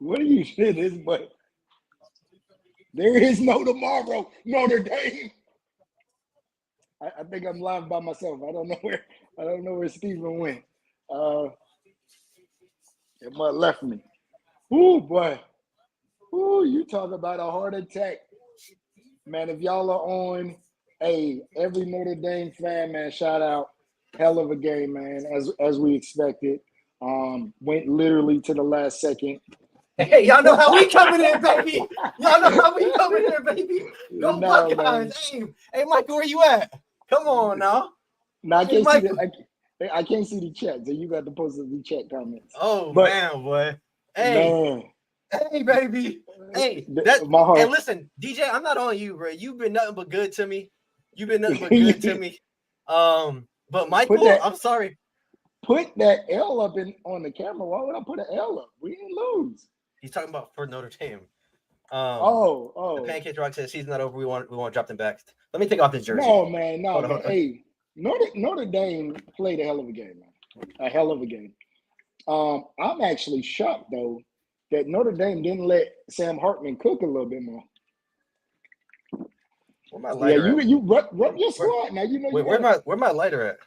What are you saying? This, but there is no tomorrow. Notre Dame. I think I'm live by myself. I don't know where Stephen went. It might have left me. Ooh, boy. Ooh, you talk about a heart attack. Man, if y'all are on, hey, every Notre Dame fan, man, shout out. Hell of a game, man, as we expected. Went literally to the last second. Hey, y'all know how we coming in, baby. Y'all know how we coming in, baby. Go Buckeyes. Hey, Michael, where you at? Come on now. No, I can't see I can't see the chat, so you got to post the chat comments. Oh, man, boy. Hey. Man. Hey, baby. Hey, hey, listen, DJ, I'm not on you, bro. You've been nothing but good to me. You've been nothing but good to me. But Michael, I'm sorry. Put that L up on the camera. Why would I put an L up? We didn't lose. He's talking about for Notre Dame. The Pancake Rock says season not over. We want to drop them back. Let me take off this jersey. No, man. Hold on. Hey, Notre Dame played a hell of a game, man. A hell of a game. I'm actually shocked though that Notre Dame didn't let Sam Hartman cook a little bit more. Where my lighter at? You rub your squad now. You know. Wait, where my lighter at?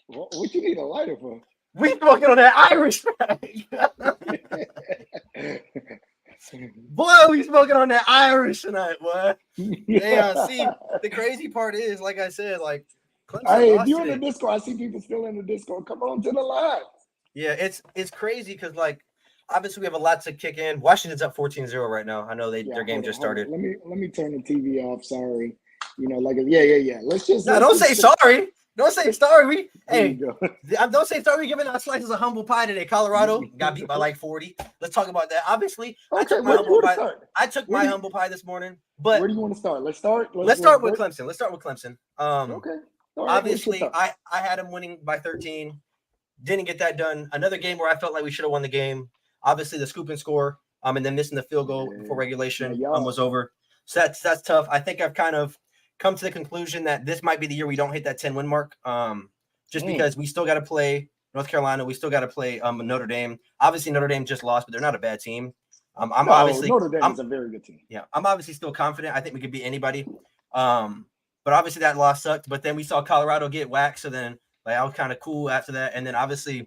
What you need a lighter for? We smoking on that Irish bag. Boy, we smoking on that Irish tonight, boy. Yeah, see, the crazy part is, like I said, like Clemson. Hey, if you're in the Discord, I see people still in the Discord. Come on to the live. Yeah, it's crazy because like obviously we have a lot to kick in. Washington's up 14-0 right now. I know their game just started. Let me turn the TV off. Sorry. You know, like yeah. Let's don't say sorry. Don't say sorry. Don't say sorry. We're giving out slices of humble pie today. Colorado got beat by like 40. Let's talk about that. Obviously, I took my humble pie this morning. But where do you want to start? Let's start with Clemson. Let's start with Clemson. Okay. Right, obviously, I had them winning by 13. Didn't get that done. Another game where I felt like we should have won the game. Obviously, the scoop and score, and then missing the field goal before regulation was over. So that's tough. I think I've kind of come to the conclusion that this might be the year we don't hit that 10-win mark. Just because we still got to play North Carolina, we still got to play Notre Dame. Obviously, Notre Dame just lost, but they're not a bad team. Notre Dame is a very good team. Yeah, I'm obviously still confident. I think we could beat anybody. But obviously that loss sucked. But then we saw Colorado get whacked, so then like I was kind of cool after that. And then obviously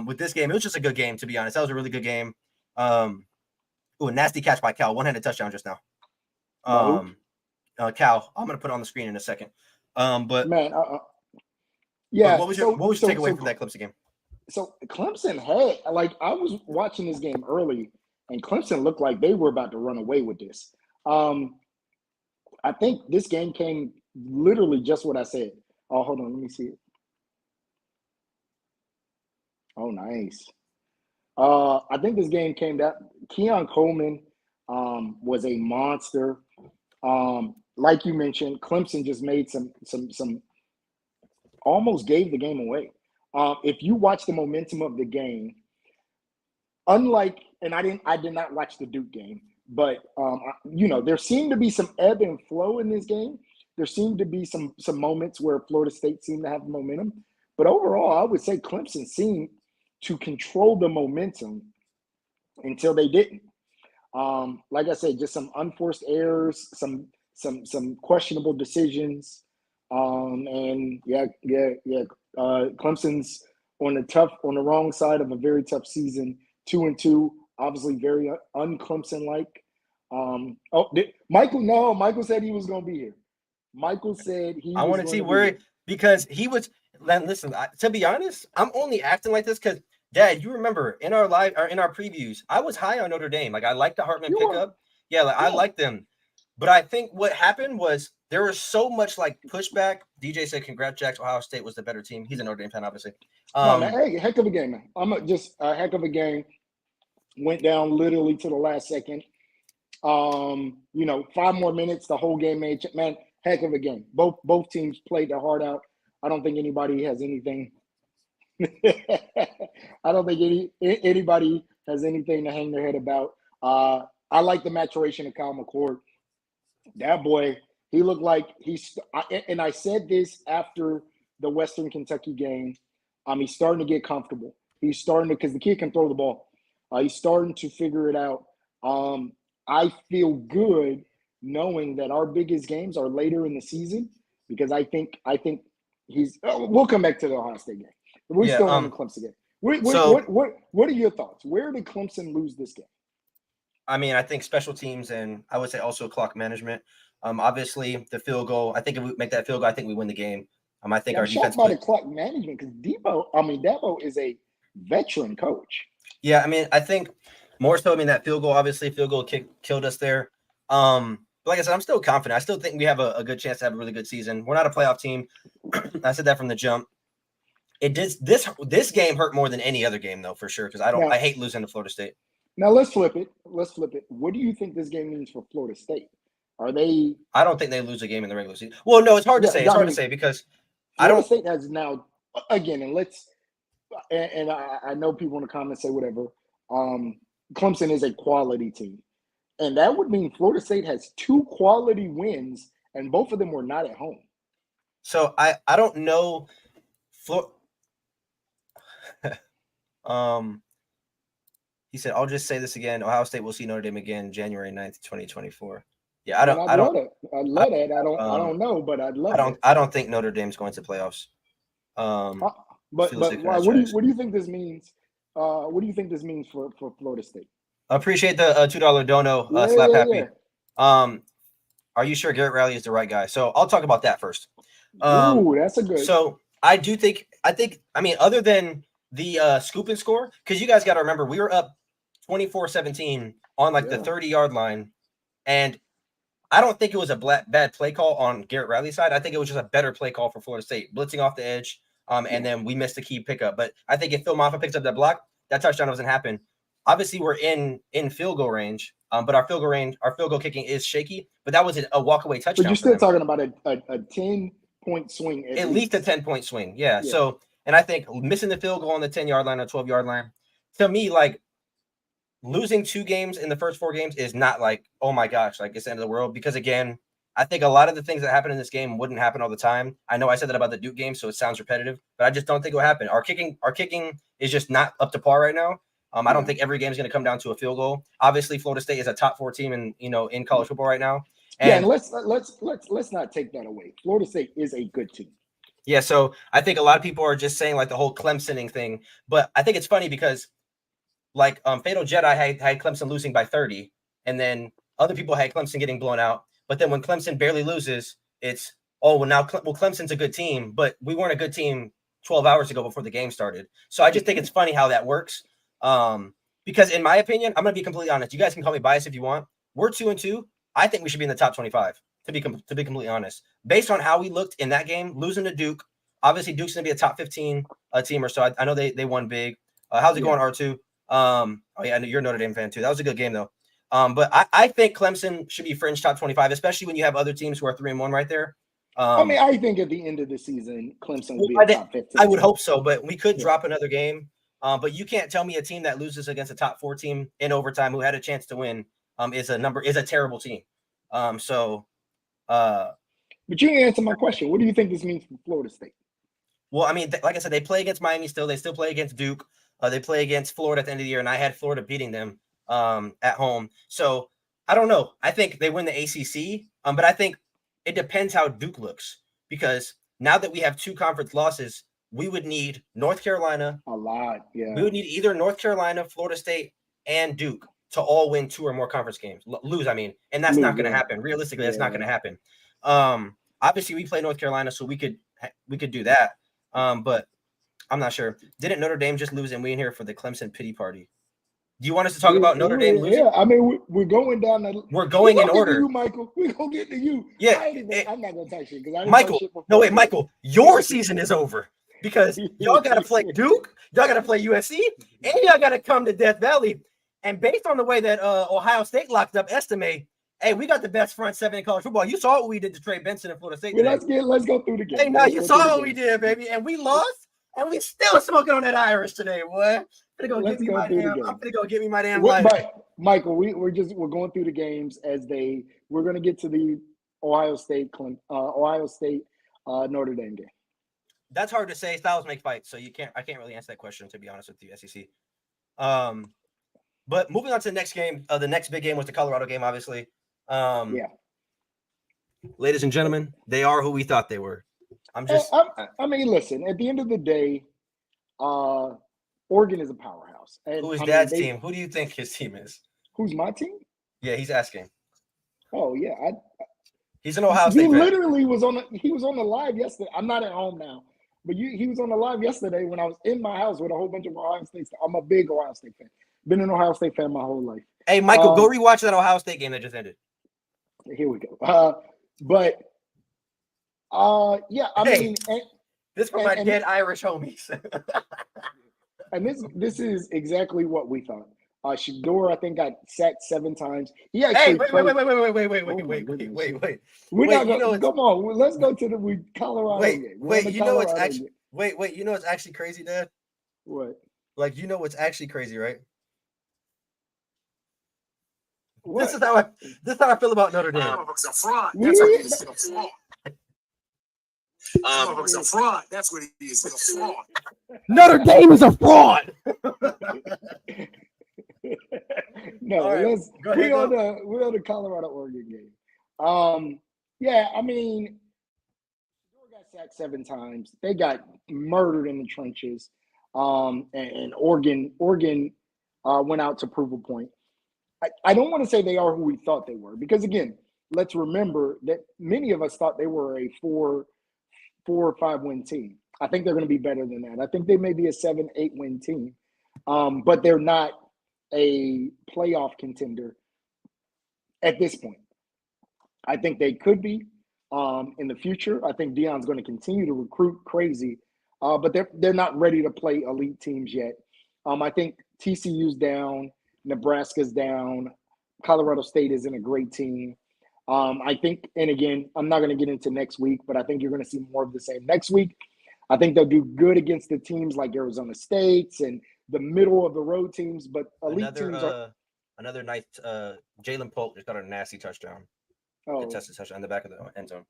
with this game, it was just a good game, to be honest. That was a really good game. A nasty catch by Cal, one-handed touchdown just now. Cal, I'm gonna put it on the screen in a second. But man, what was your takeaway from that Clemson game? So Clemson had I was watching this game early, and Clemson looked like they were about to run away with this. I think this game came literally just what I said. Oh, hold on, let me see it. Oh, nice. I think this game came down. Keon Coleman was a monster. Like you mentioned, Clemson just made some almost gave the game away. If you watch the momentum of the game, unlike, and I did not watch the Duke game, but there seemed to be some ebb and flow in this game. There seemed to be some moments where Florida State seemed to have momentum, but overall, I would say Clemson seemed to control the momentum until they didn't. Like I said, just some unforced errors, some questionable decisions, Clemson's on the wrong side of a very tough season, 2-2, obviously very un-Clemson like. Michael said he was going to be here. Michael said I want to see where because he was. Listen, to be honest, I'm only acting like this because Dad, you remember in our previews, I was high on Notre Dame. Like I liked the Hartman pickup. I liked them. But I think what happened was there was so much like pushback. DJ said, "Congrats, Jax. Ohio State was the better team." He's a Notre Dame fan, obviously. Hey, heck of a game, man. Just a heck of a game. Went down literally to the last second. 5 more minutes, the whole game made. Man, heck of a game. Both teams played their heart out. I don't think anybody has anything. I don't think anybody has anything to hang their head about. I like the maturation of Kyle McCord. That boy, He looked like and I said this after the Western Kentucky game. He's starting to get comfortable. He's starting to, because the kid can throw the ball. He's starting to figure it out. I feel good knowing that our biggest games are later in the season because I think he's. We'll come back to the Ohio State game. We're still on the Clemson game. What are your thoughts? Where did Clemson lose this game? I mean, I think special teams and I would say also clock management. Obviously, the field goal. I think if we make that field goal, I think we win the game. I think our defense. By the clock management because Dabo is a veteran coach. Yeah, I mean, I think more so. I mean, that field goal. Obviously, field goal killed us there. But like I said, I'm still confident. I still think we have a good chance to have a really good season. We're not a playoff team. I said that from the jump. It did this game hurt more than any other game though, for sure. Because I hate losing to Florida State. Now let's flip it. What do you think this game means for Florida State? Are they? I don't think they lose a game in the regular season. Well, no, it's hard to say. It's hard to say because Florida State has now again, and I know people in the comments say whatever. Clemson is a quality team, and that would mean Florida State has 2 quality wins, and both of them were not at home. So I don't know. He said, "I'll just say this again. Ohio State will see Notre Dame again, January 9th, 2024." Yeah, I don't. I'd love that. I don't know, but I'd love. I don't think Notre Dame's going to playoffs. But what do you think this means? What do you think this means for Florida State? Appreciate the $2 dono. Slap happy. Are you sure Garrett Riley is the right guy? So I'll talk about that first. Ooh, that's a good. So I mean, other than the scoop and score, because you guys got to remember we were up 24-17 on like the 30-yard line, and I don't think it was a bad play call on Garrett Riley's side. I think it was just a better play call for Florida State, blitzing off the edge, and then we missed the key pickup. But I think if Phil Maffa picks up that block, that touchdown doesn't happen. Obviously, we're in field goal range, but our field goal kicking is shaky. But that was a walk-away touchdown. But you're still talking about a 10-point swing. At least a 10-point swing, yeah. So, and I think missing the field goal on the 10-yard line or 12-yard line, to me, like, losing 2 games in the first 4 games is not like, oh my gosh, like it's the end of the world. Because again, I think a lot of the things that happen in this game wouldn't happen all the time. I know I said that about the Duke game, so it sounds repetitive, but I just don't think it will happen. Our kicking is just not up to par right now. I don't think every game is going to come down to a field goal. Obviously, Florida State is a top 4 team in college football right now. And let's not take that away. Florida State is a good team. Yeah, so I think a lot of people are just saying like the whole Clemsoning thing, but I think it's funny because like Fatal Jedi had Clemson losing by 30, and then other people had Clemson getting blown out. But then when Clemson barely loses, it's Clemson's a good team, but we weren't a good team 12 hours ago before the game started. So I just think it's funny how that works. Because in my opinion, I'm going to be completely honest. You guys can call me biased if you want. We're 2-2. I think we should be in the top 25. To be completely honest, based on how we looked in that game, losing to Duke. Obviously, Duke's going to be a top 15 team or so. I know they won big. How's it going, R2? Oh yeah, you're a Notre Dame fan too. That was a good game though. But I think Clemson should be fringe top 25, especially when you have other teams who are 3-1 right there. I think at the end of the season, Clemson will be a top 15. I would hope so, but we could drop another game. But you can't tell me a team that loses against a top 4 team in overtime who had a chance to win is a terrible team. But you didn't answer my question. What do you think this means for Florida State? Well, I mean, like I said, they play against Miami still. They still play against Duke. They play against Florida at the end of the year, and I had Florida beating them at home. So I don't know. I think they win the ACC, but I think it depends how Duke looks, because now that we have 2 conference losses, we would need North Carolina. A lot, yeah. We would need either North Carolina, Florida State, and Duke to all win 2 or more conference games. Lose, I mean, and that's not going to happen. Realistically, that's not going to happen. Obviously, we play North Carolina, so we could do that. But I'm not sure. Didn't Notre Dame just lose and we in here for the Clemson pity party? Do you want us to talk about Notre Dame losing? Yeah, I mean, we're going down. We're going in order. You, Michael. We're going to get to you. Yeah. I'm not going to touch it. Michael, your season is over because y'all got to play Duke, y'all got to play USC, and y'all got to come to Death Valley. And based on the way that Ohio State locked up Estime, hey, we got the best front 7 in college football. You saw what we did to Trey Benson in Florida State. Let's go through the game. Hey, now you saw what we did, baby, and we lost, and we still smoking on that Irish today, boy. I'm gonna go get me my damn life. Michael, we're going through the games as we're gonna get to the Ohio State, Notre Dame game. That's hard to say. Styles make fights, so I can't really answer that question, to be honest with you, SEC. But moving on to the next game, the next big game was the Colorado game, obviously. Yeah. Ladies and gentlemen, they are who we thought they were. I mean, listen, at the end of the day, Oregon is a powerhouse. And who is Dad's team? Who do you think his team is? Who's my team? Yeah, he's asking. Oh, yeah. He's an Ohio State He fan. literally was on the live yesterday. I'm not at home now, but he was on the live yesterday when I was in my house with a whole bunch of Ohio State. I'm a big Ohio State fan. Been an Ohio State fan my whole life. Hey, Michael, go rewatch that Ohio State game that just ended. Here we go. Yeah, I mean, this for my dead Irish homies. And this is exactly what we thought. Shador, I think, got sacked 7 times. He actually wait. We're not going. Come on, let's go to the Colorado game. You know what's actually crazy, Dad? What? Like, you know what's actually crazy, right? What? This is how I feel about Notre Dame. It's a fraud. That's what he is. A fraud. It's a fraud. That's what he is. A fraud. Notre Dame is a fraud. No, right, we're on the Colorado Oregon game. Yeah, I mean, Shador got sacked 7 times. They got murdered in the trenches. And Oregon went out to prove a point. I don't want to say they are who we thought they were, because again, let's remember that many of us thought they were a 4 or 5 win team. I think they're going to be better than that. I think they may be a 7-8 win team, but they're not a playoff contender at this point. I think they could be in the future. I think Deion's going to continue to recruit crazy, but they're not ready to play elite teams yet. I think TCU's down, Nebraska's down, Colorado State isn't a great team. I think, and again, I'm not going to get into next week, but I think you're going to see more of the same next week. I think they'll do good against the teams like Arizona State's and the middle of the road teams, but elite teams are. Another night, Jalen Polk just got a nasty touchdown. Contested touchdown in the back of the end zone.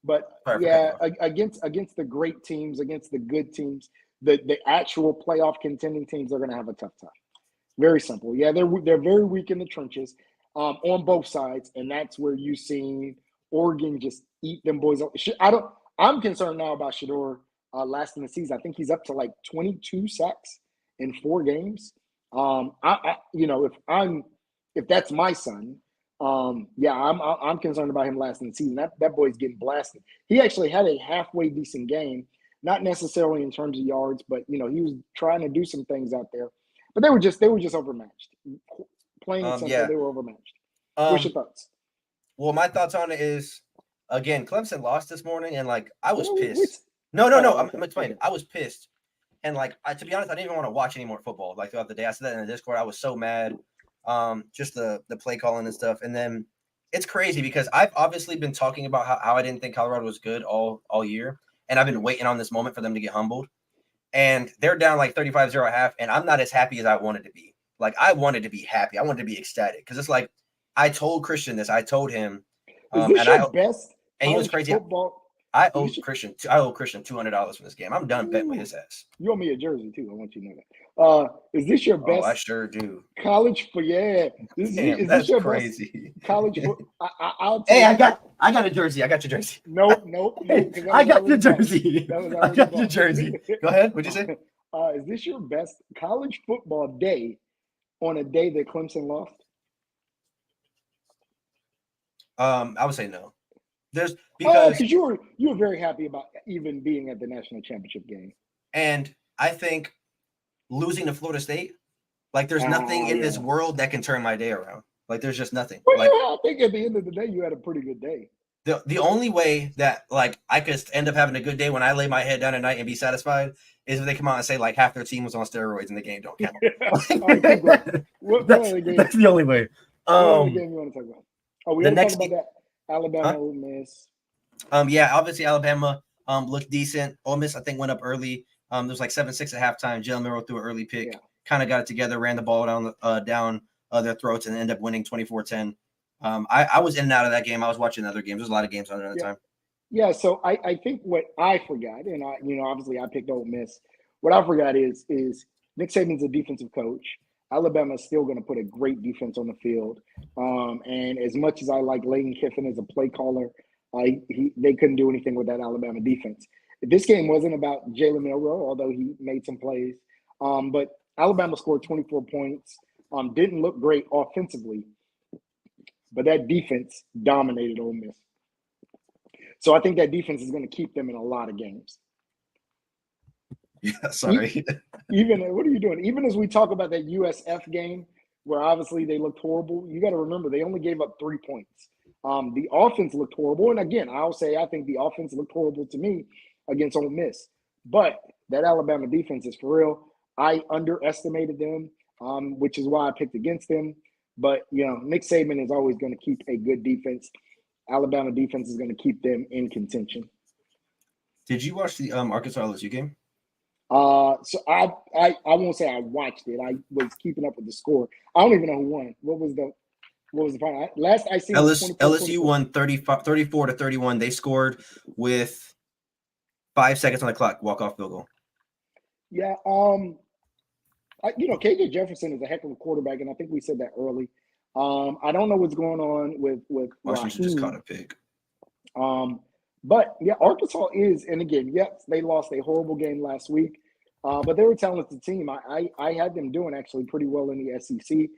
But against the great teams, against the good teams, the actual playoff contending teams are going to have a tough time. Very simple. Yeah, they're very weak in the trenches on both sides, and that's where you've seen Oregon just eat them boys up. I'm concerned now about Shador lasting the season. I think he's up to like 22 sacks in 4 games. If that's my son, I'm concerned about him lasting the season. That boy's getting blasted. He actually had a halfway decent game, not necessarily in terms of yards, but he was trying to do some things out there. But they were just overmatched. Plain and simple, they were overmatched. What's your thoughts? Well, my thoughts on it is, again, Clemson lost this morning, and I was pissed. No. I'm explaining. I was pissed, and to be honest, I didn't even want to watch any more football. Throughout the day, I said that in the Discord. I was so mad, just the play calling and stuff. And then it's crazy because I've obviously been talking about how I didn't think Colorado was good all year, and I've been waiting on this moment for them to get humbled. And they're down 35-0 at half, and I'm not as happy as I wanted to be. I wanted to be happy. I wanted to be ecstatic because it's I told Christian this. I told him, is this your best? And he was crazy. Football? I owe Christian $200 for this game. I'm done betting with his ass. You owe me a jersey too. I want you to know that. Is this your best? I sure do. College for Is that's this your crazy. Best college football? I got a jersey. I got your jersey. Nope. I got your jersey. I got your jersey. Go ahead. What'd you say? Is this your best college football day on a day that Clemson lost? I would say no. Because you were very happy about even being at the national championship game. And I think losing to Florida State, there's nothing in this world that can turn my day around. There's just nothing. Well, I think at the end of the day, you had a pretty good day. The only way that I could end up having a good day when I lay my head down at night and be satisfied is if they come out and say half their team was on steroids and the game don't count. That's the only way. What other game you want to talk about? We the want next to talk about that. Alabama, Ole Miss. Obviously Alabama looked decent. Ole Miss, I think, went up early. There was 7-6 at halftime. Jalen Milroe threw an early pick, kind of got it together, ran the ball down their throats, and ended up winning 24-10. I was in and out of that game. I was watching other games. There's a lot of games on there at the time. Yeah, so I think what I forgot, and obviously I picked Ole Miss. What I forgot is Nick Saban's a defensive coach. Alabama's still going to put a great defense on the field. And as much as I like Lane Kiffin as a play caller, they couldn't do anything with that Alabama defense. This game wasn't about Jalen Milroe, although he made some plays. But Alabama scored 24 points. Didn't look great offensively, but that defense dominated Ole Miss. So I think that defense is going to keep them in a lot of games. Yeah, sorry. Even what are you doing? Even as we talk about that USF game, where obviously they looked horrible, you got to remember they only gave up 3 points. The offense looked horrible, and again, I'll say I think the offense looked horrible to me against Ole Miss. But that Alabama defense is for real. I underestimated them, which is why I picked against them. But Nick Saban is always going to keep a good defense. Alabama defense is going to keep them in contention. Did you watch the Arkansas LSU game? So I won't say I watched it. I was keeping up with the score. I don't even know who won. What was the final? Last I seen LSU won 34-31. They scored with 5 seconds on the clock, walk-off field goal. Yeah. KJ Jefferson is a heck of a quarterback, and I think we said that early. I don't know what's going on with Washington just caught a pick. But yeah, Arkansas is, and again, yes, they lost a horrible game last week, but they're a talented team. I had them doing actually pretty well in the SEC.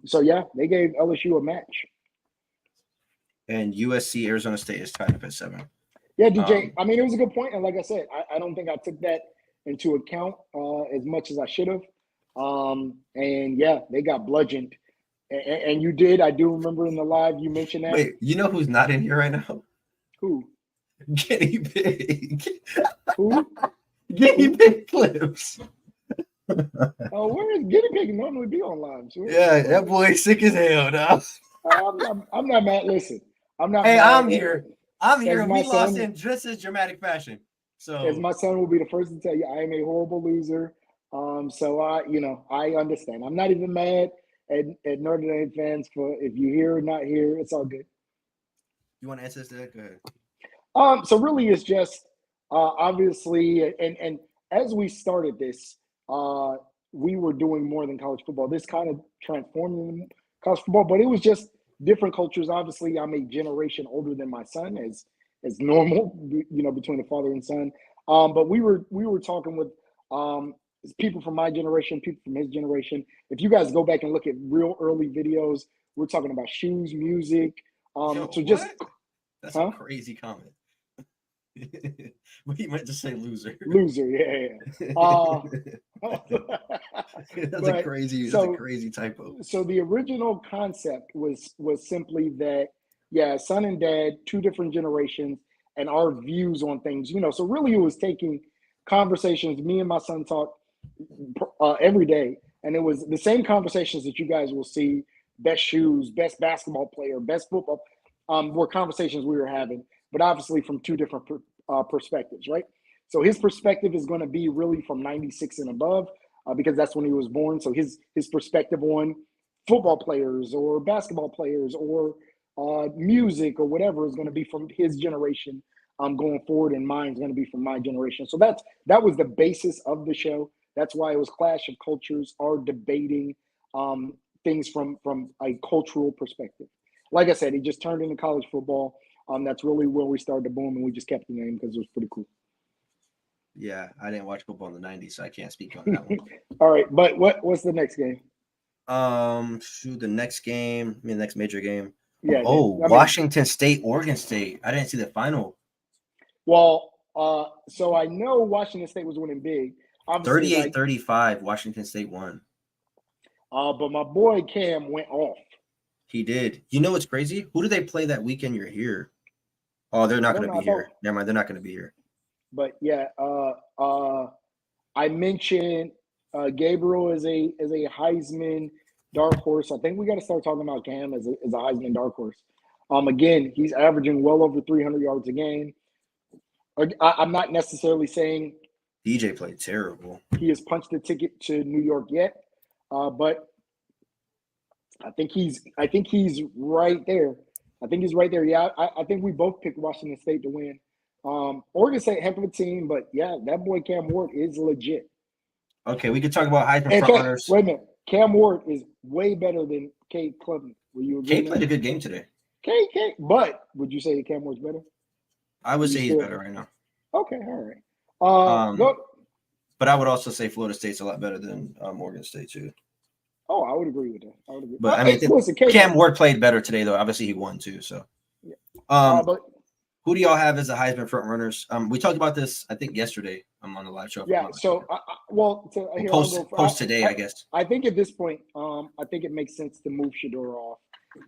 So yeah, they gave LSU a match. And USC Arizona State is tied up at 7. Yeah, DJ. I mean, it was a good point, and like I said, I don't think I took that into account as much as I should have. And yeah, they got bludgeoned. And you did. I do remember in the live you mentioned that. Wait, you know who's not in here right now? Who? Guinea Pig. Who? Guinea Pig clips. Oh, where is Guinea Pig normally be on live? So yeah, that boy's sick as hell, dog. I'm not mad. Listen, I'm not. Hey, mad. I'm here. I'm here. We lost in just as dramatic fashion. So, as my son will be the first to tell you, I am a horrible loser. So I understand. I'm not even mad at Notre Dame fans for if you're here or not here. It's all good. You want to answer this? Go ahead. So really, it's just obviously, and as we started this, we were doing more than college football. This kind of transformed college football, but it was just different cultures. Obviously, I'm a generation older than my son, as normal, between the father and son. But we were talking with people from my generation, people from his generation. If you guys go back and look at real early videos, we're talking about shoes, music. That's a crazy comment. He meant to say loser. Loser, yeah. That's a crazy typo. So the original concept was simply that, yeah, son and dad, 2 different generations, and our views on things. So really, it was taking conversations. Me and my son talk every day, and it was the same conversations that you guys will see. Best shoes, best basketball player, best football. Were conversations we were having, but obviously from 2 different perspectives, right? So his perspective is going to be really from 96 and above because that's when he was born. So his perspective on football players or basketball players or music or whatever is going to be from his generation going forward, and mine's going to be from my generation. So that was the basis of the show. That's why it was Clash of Cultures, are debating things from a cultural perspective. Like I said, he just turned into college football. That's really where we started to boom, and we just kept the name because it was pretty cool. Yeah, I didn't watch football in the 90s, so I can't speak on that one. All right, but what's the next game? The next game, the next major game. Yeah. Washington State, Oregon State. I didn't see the final. Well, so I know Washington State was winning big. 38-35, Washington State won. But my boy Cam went off. He did. You know what's crazy? Who do they play that weekend you're here? Oh, they're not going to be here. Never mind, they're not going to be here. But yeah, I mentioned Gabriel is a Heisman dark horse. I think we got to start talking about Cam as a Heisman dark horse. Again, he's averaging well over 300 yards a game. I'm not necessarily saying DJ played terrible. He has punched the ticket to New York yet, but I think he's right there. I think he's right there. Yeah, I think we both picked Washington State to win. Oregon State, heck of a team, but yeah, that boy Cam Ward is legit. Okay, we could talk about Heisman In front fact, runners. wait a minute. Cam Ward is way better than Cade Klubnik. Will you agree? Cade played a good game today. Cade, but would you say Cam Ward's better? I would say he's better right now. Okay, all right. But I would also say Florida State's a lot better than Oregon State too. Oh, I would agree with that. I would agree. But I mean, listen, Cam Ward played better today, though. Obviously, he won too. So, but who do y'all have as the Heisman front runners? We talked about this, I think, yesterday. I'm on the live show. Yeah. So, post today, I guess. I think at this point, I think it makes sense to move Shedeur off,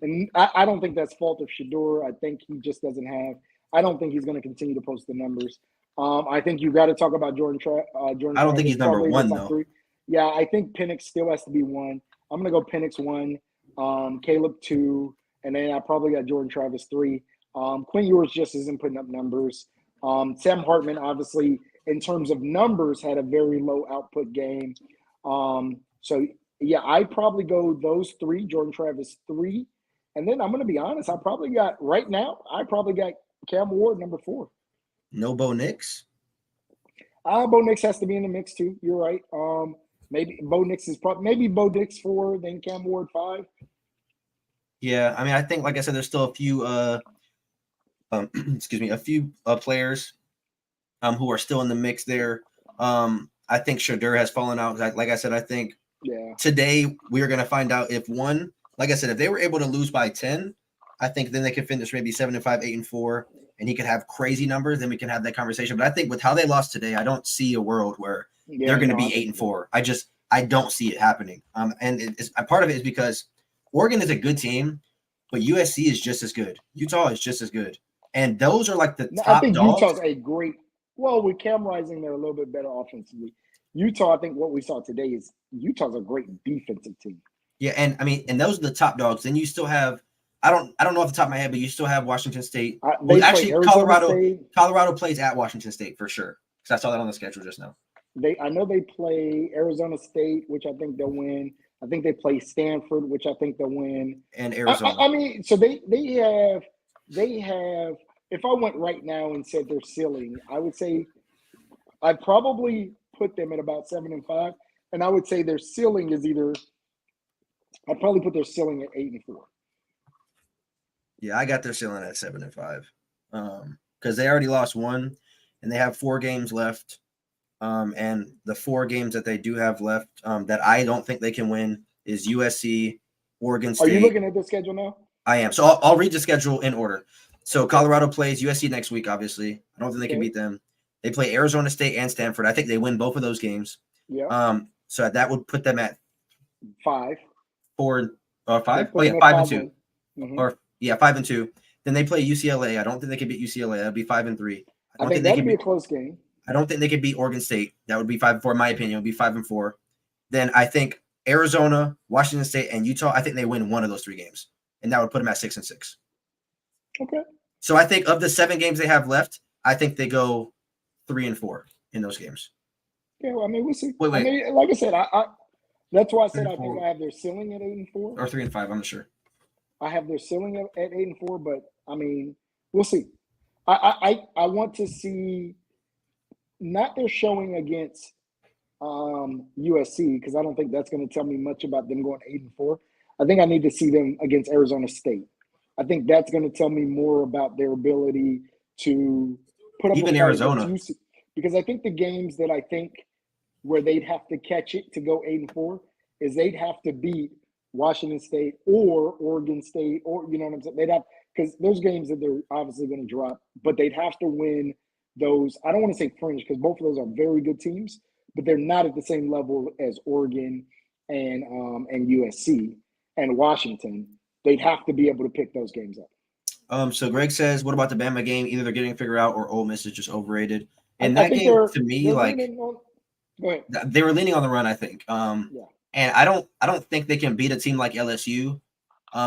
and I don't think that's fault of Shedeur. I think he just doesn't have. I don't think he's going to continue to post the numbers. I think you got to talk about Jordan. I don't think he's number one though. 3. Yeah, I think Penix still has to be 1. I'm gonna go Penix 1, Caleb 2, and then I probably got Jordan Travis 3. Quinn Ewers just isn't putting up numbers. Sam Hartman, obviously, in terms of numbers, had a very low output game. So yeah, I probably go those 3. Jordan Travis 3, and then I'm gonna be honest. I probably got Cam Ward number 4. No Bo Nix. Bo Nix has to be in the mix too. You're right. Maybe Bo Nix is maybe Bo Nix 4, then Cam Ward 5. Yeah, I mean, I think, like I said, there's still a few players who are still in the mix there. I think Shedeur has fallen out. Like I said, I think today we are going to find out if one, like I said, if they were able to lose by 10, I think then they could finish maybe 7-5, 8-4, and he could have crazy numbers. Then we can have that conversation. But I think with how they lost today, I don't see a world where they're going to be 8-4. I don't see it happening. And part of it is because Oregon is a good team, but USC is just as good. Utah is just as good. And those are like the top I think dogs. Utah's a great – well, with Cam Rising, they're a little bit better offensively. Utah, I think what we saw today is Utah's a great defensive team. Yeah, and I mean, and those are the top dogs. Then you still have – I don't know off the top of my head, but you still have Washington State. Actually, Colorado plays at Washington State for sure, because I saw that on the schedule just now. I know they play Arizona State, which I think they'll win. I think they play Stanford, which I think they'll win. And Arizona. I mean, so they have. If I went right now and said their ceiling, I would say I'd probably put them at about 7-5, and I would say their ceiling is either. I'd probably put their ceiling at 8-4. Yeah, I got their ceiling at 7-5, because they already lost 1, and they have 4 games left. And the 4 games that they do have left that I don't think they can win is USC, Oregon State. Are you looking at the schedule now? I am. So I'll read the schedule in order. So Colorado plays USC next week, obviously. I don't think they can beat them. They play Arizona State and Stanford. I think they win both of those games. Yeah. So that would put them at 5. 4 or 5? Oh, yeah, 5-2. Mm-hmm. Or, yeah, 5-2. Then they play UCLA. I don't think they can beat UCLA. That would be 5-3. I think that would be a close game. I don't think they could beat Oregon State. That would be 5-4, in my opinion. It would be 5-4. Then I think Arizona, Washington State, and Utah, I think they win one of those 3 games. And that would put them at 6-6. Okay. So I think of the 7 games they have left, I think they go 3-4 in those games. Yeah, well, I mean, we'll see. Wait. I mean, like I said, I that's why I said I think I have their ceiling at 8-4. Or 3-5, I'm not sure. I have their ceiling at 8-4, but I mean, we'll see. I want to see not their showing against USC, because I don't think that's going to tell me much about them going 8-4. I think I need to see them against Arizona State. I think that's going to tell me more about their ability to put up even Arizona. Because I think the games that I think where they'd have to catch it to go 8-4 is they'd have to beat Washington State or Oregon State, or you know what I'm saying? They'd have, because those games that they're obviously going to drop, but they'd have to win those. I don't want to say fringe, because both of those are very good teams, but they're not at the same level as Oregon and USC and Washington. They'd have to be able to pick those games up. So Greg says, what about the Bama game? Either they're getting figured out or Ole Miss is just overrated. And that game, to me, like they were leaning on the run, I think. And I don't think they can beat a team like LSU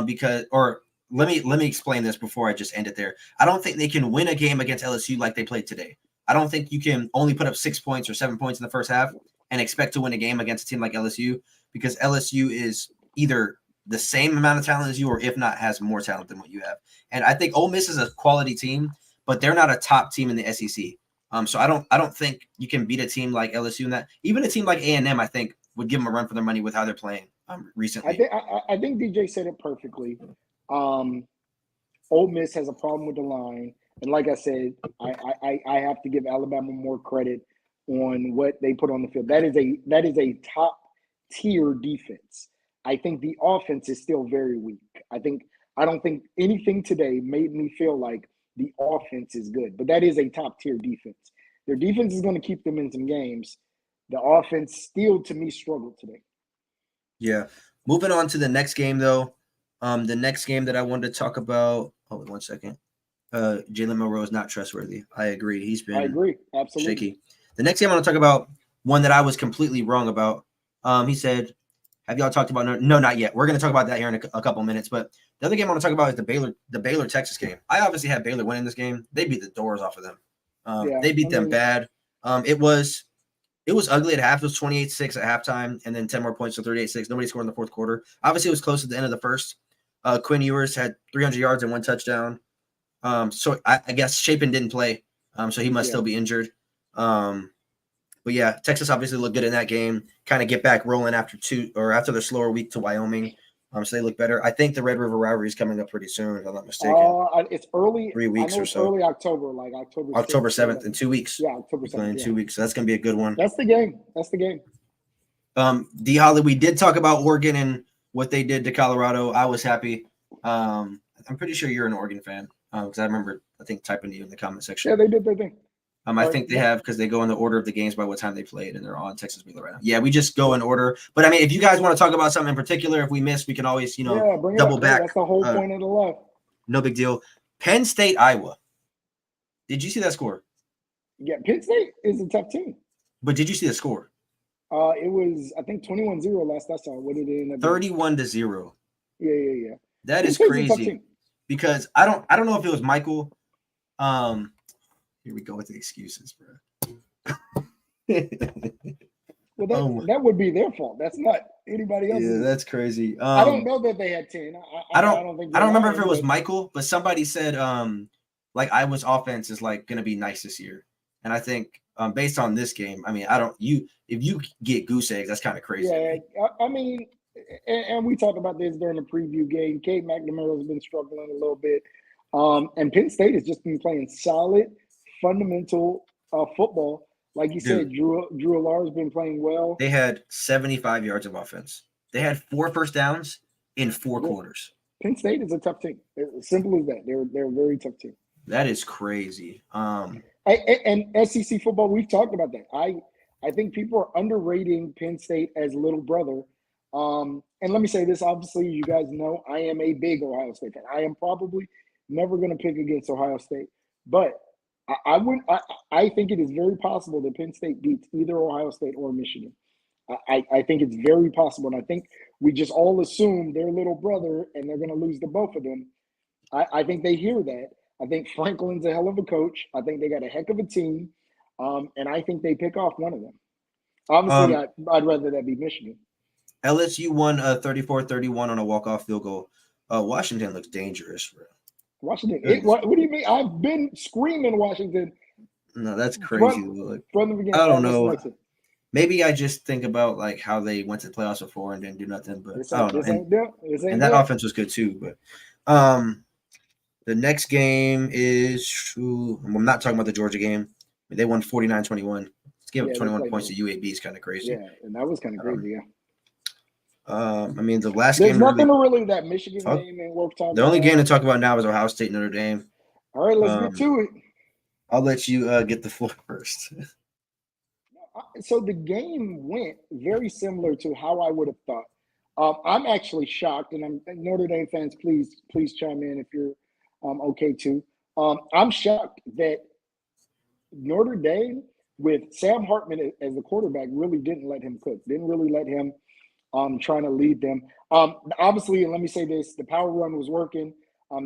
because, or let me explain this before I just end it there. I don't think they can win a game against LSU like they played today. I don't think you can only put up 6 points or 7 points in the first half and expect to win a game against a team like LSU, because LSU is either the same amount of talent as you, or if not, has more talent than what you have. And I think Ole Miss is a quality team, but they're not a top team in the SEC. So I don't think you can beat a team like LSU in that. Even a team like A&M, I think, would give them a run for their money with how they're playing recently. I think DJ said it perfectly. Ole Miss has a problem with the line, and like I said, I have to give Alabama more credit on what they put on the field. That is a top tier defense. I think the offense is still very weak. I don't think anything today made me feel like the offense is good, but that is a top tier defense. Their defense is going to keep them in some games. The offense still, to me, struggled today. Yeah. Moving on to the next game, though. The next game that I wanted to talk about. Hold on 1 second. Jalen Milroe is not trustworthy. I agree. He's been absolutely shaky. The next game I want to talk about, one that I was completely wrong about. He said, have y'all talked about? No, not yet. We're going to talk about that here in a couple minutes. But the other game I want to talk about is the Baylor Texas game. I obviously had Baylor winning this game. They beat the doors off of them. They beat them bad. It was ugly at half. It was 28-6 at halftime, and then 10 more points to 38-6. Nobody scored in the fourth quarter. Obviously, it was close at the end of the first. Quinn Ewers had 300 yards and 1 touchdown. So I guess Chapin didn't play, so he must still be injured. But yeah, Texas obviously looked good in that game. Kind of get back rolling after their slower week to Wyoming. So they look better. I think the Red River rivalry is coming up pretty soon, if I'm not mistaken. It's early. 3 weeks or so. Early October, like October 7th in 2 weeks. Yeah, October 7th. In 2 weeks. So that's going to be a good one. That's the game. D. Holly, we did talk about Oregon and what they did to Colorado. I was happy. I'm pretty sure you're an Oregon fan because I remember, I think, typing to you in the comment section. Yeah, they did their thing. I think they have because they go in the order of the games by what time they played, and they're on Texas Baylor right now. Yeah, we just go in order. But I mean, if you guys want to talk about something in particular, if we miss, we can always, double back. That's the whole point of the left. No big deal. Penn State, Iowa. Did you see that score? Yeah, Penn State is a tough team. But did you see the score? It was, I think, 21-0 last I saw. What did it end up? 31-0. Yeah. That is crazy. Because I don't know if it was Michael. Here we go with the excuses, bro. Well, that would be their fault. That's not anybody else's. Yeah, that's crazy. I don't know that they had 10. I don't remember if it was Michael, but somebody said like Iowa's offense is like going to be nice this year, and I think based on this game, I mean, if you get goose eggs, that's kind of crazy. Yeah, I mean, and we talked about this during the preview game. Cade McNamara has been struggling a little bit, and Penn State has just been playing solid, fundamental football. Like you said, Drew Allar's been playing well. They had 75 yards of offense. They had 4 first downs in 4 quarters. Penn State is a tough team. As simple as that. They're a very tough team. That is crazy. And SEC football, we've talked about that. I think people are underrating Penn State as little brother. And let me say this, obviously, you guys know I am a big Ohio State fan. I am probably never going to pick against Ohio State. But I think it is very possible that Penn State beats either Ohio State or Michigan. I think it's very possible. And I think we just all assume they're little brother and they're going to lose to both of them. I think they hear that. I think Franklin's a hell of a coach. I think they got a heck of a team. And I think they pick off one of them. Obviously, I'd rather that be Michigan. LSU won 34-31 on a walk-off field goal. Washington looks dangerous, bro. Washington. What do you mean? I've been screaming Washington. No, that's crazy. From the beginning. I don't know. Maybe I just think about like how they went to the playoffs before and didn't do nothing. But I don't know. And that offense was good too. But the next game is I'm not talking about the Georgia game. They won 49-21. Let's give up 21 points to UAB is kind of crazy. Yeah, and that was kind of crazy. Yeah. I mean, the last There's game. There's nothing really that Michigan game ain't worth talking about. The only game to talk about now is Ohio State Notre Dame. All right, let's get to it. I'll let you get the floor first. So the game went very similar to how I would have thought. I'm actually shocked, and Notre Dame fans, please chime in if you're okay too. I'm shocked that Notre Dame, with Sam Hartman as the quarterback, really didn't let him cook. Didn't really let him trying to lead them. Obviously, and let me say this, the power run was working.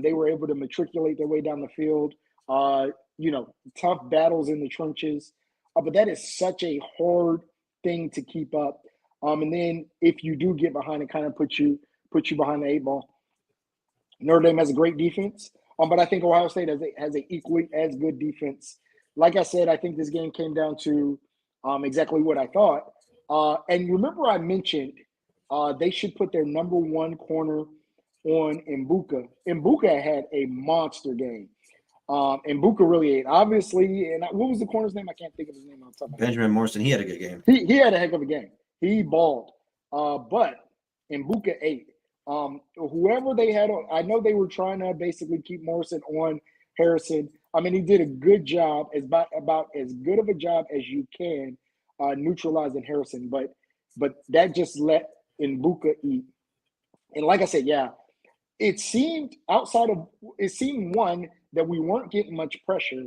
They were able to matriculate their way down the field. Tough battles in the trenches. But that is such a hard thing to keep up. And then if you do get behind, it kind of puts you put you behind the 8 ball. Notre Dame has a great defense, but I think Ohio State has a equally as good defense. Like I said, I think this game came down to exactly what I thought. And remember, I mentioned they should put their number 1 corner on Mbuka. Mbuka had a monster game. Mbuka really ate. Obviously, and what was the corner's name? I can't think of his name on top of my head. Benjamin Morrison, he had a good game. He had a heck of a game. He balled. But Mbuka ate. Whoever they had on, I know they were trying to basically keep Morrison on Harrison. I mean, he did a good job, about as good of a job as you can neutralizing Harrison. But that just let Mbuka eat. And like I said, yeah, it seemed one that we weren't getting much pressure,